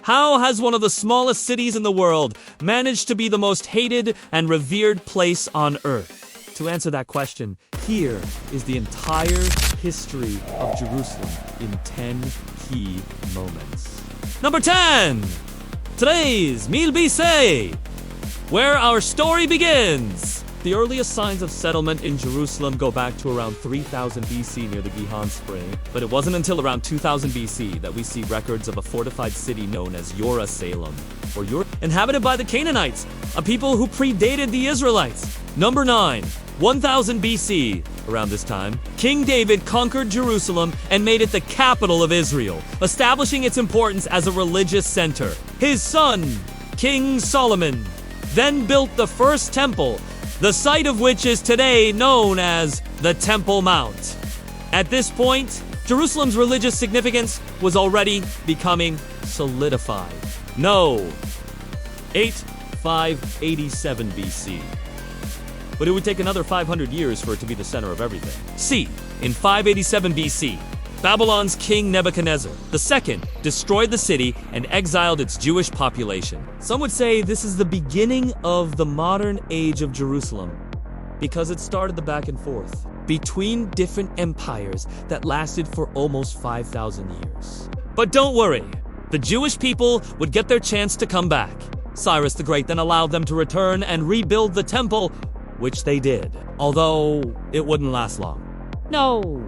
How has one of the smallest cities in the world managed to be the most hated and revered place on Earth? To answer that question, here is the entire history of Jerusalem in 10 key moments. Number 10! Today's 1000 BC, where our story begins. The earliest signs of settlement in Jerusalem go back to around 3000 BC near the Gihon Spring, but it wasn't until around 2000 BC that we see records of a fortified city known as Salem, or inhabited by the Canaanites, a people who predated the Israelites. Number 9. 1000 BC. Around this time, King David conquered Jerusalem and made it the capital of Israel, establishing its importance as a religious center. His son, King Solomon, then built the first temple, the site of which is today known as the Temple Mount. At this point, Jerusalem's religious significance was already becoming solidified. No, 587 BC. But it would take another 500 years for it to be the center of everything. See, in 587 BC, Babylon's king Nebuchadnezzar II destroyed the city and exiled its Jewish population. Some would say this is the beginning of the modern age of Jerusalem, because it started the back and forth between different empires that lasted for almost 5,000 years. But don't worry, the Jewish people would get their chance to come back. Cyrus the Great then allowed them to return and rebuild the temple, which they did, although it wouldn't last long. No.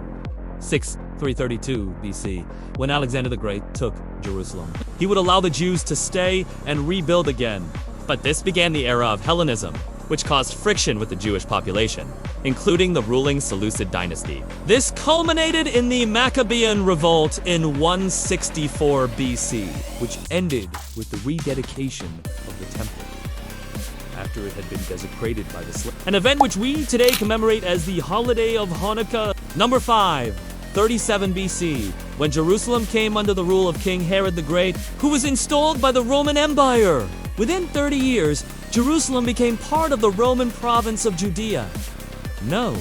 332 BC, when Alexander the Great took Jerusalem. He would allow the Jews to stay and rebuild again. But this began the era of Hellenism, which caused friction with the Jewish population, including the ruling Seleucid dynasty. This culminated in the Maccabean revolt in 164 BC, which ended with the rededication of the temple after it had been desecrated by the slaves. An event which we today commemorate as the holiday of Hanukkah. Number 5. 37 BC, when Jerusalem came under the rule of King Herod the Great, who was installed by the Roman Empire. Within 30 years, Jerusalem became part of the Roman province of Judea. No,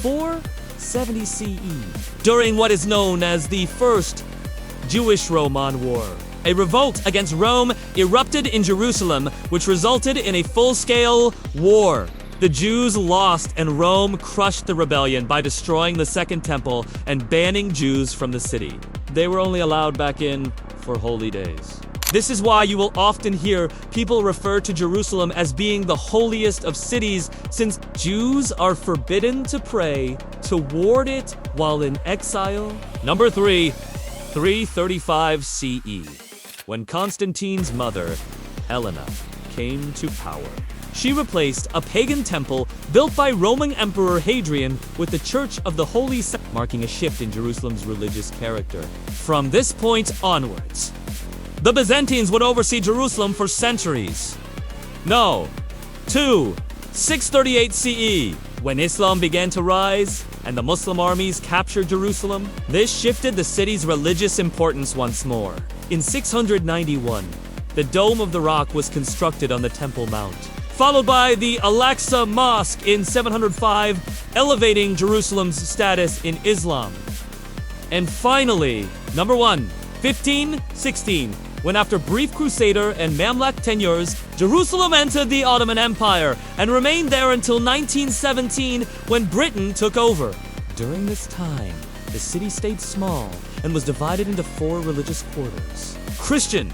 470 CE, during what is known as the First Jewish-Roman War. A revolt against Rome erupted in Jerusalem, which resulted in a full-scale war. The Jews lost, and Rome crushed the rebellion by destroying the Second Temple and banning Jews from the city. They were only allowed back in for holy days. This is why you will often hear people refer to Jerusalem as being the holiest of cities, since Jews are forbidden to pray toward it while in exile. Number 3, 335 CE, when Constantine's mother, Helena, came to power. She replaced a pagan temple built by Roman Emperor Hadrian with the Church of the Holy Sepulchre, marking a shift in Jerusalem's religious character. From this point onwards, the Byzantines would oversee Jerusalem for centuries. No, 638 CE, when Islam began to rise and the Muslim armies captured Jerusalem. This shifted the city's religious importance once more. In 691, the Dome of the Rock was constructed on the Temple Mount, followed by the Al-Aqsa Mosque in 705, elevating Jerusalem's status in Islam. And finally, number 1, 1516, when after brief Crusader and Mamluk tenures, Jerusalem entered the Ottoman Empire and remained there until 1917, when Britain took over. During this time, the city stayed small and was divided into 4 religious quarters: Christian,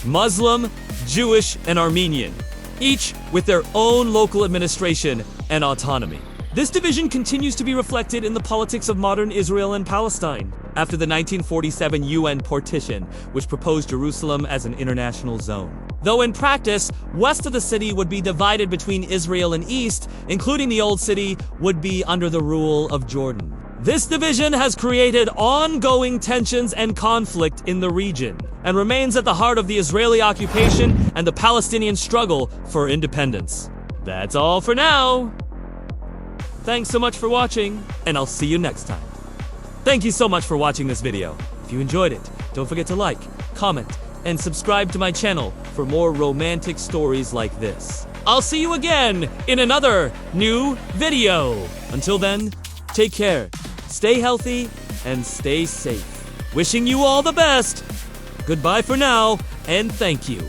Muslim, Jewish, and Armenian, each with their own local administration and autonomy. This division continues to be reflected in the politics of modern Israel and Palestine, after the 1947 UN partition, which proposed Jerusalem as an international zone. Though in practice, west of the city would be divided between Israel and east, including the Old City, would be under the rule of Jordan. This division has created ongoing tensions and conflict in the region, and remains at the heart of the Israeli occupation and the Palestinian struggle for independence. That's all for now. Thanks so much for watching, and I'll see you next time. Thank you so much for watching this video. If you enjoyed it, don't forget to like, comment, and subscribe to my channel for more romantic stories like this. I'll see you again in another new video. Until then, take care, stay healthy, and stay safe. Wishing you all the best. Goodbye for now, and thank you.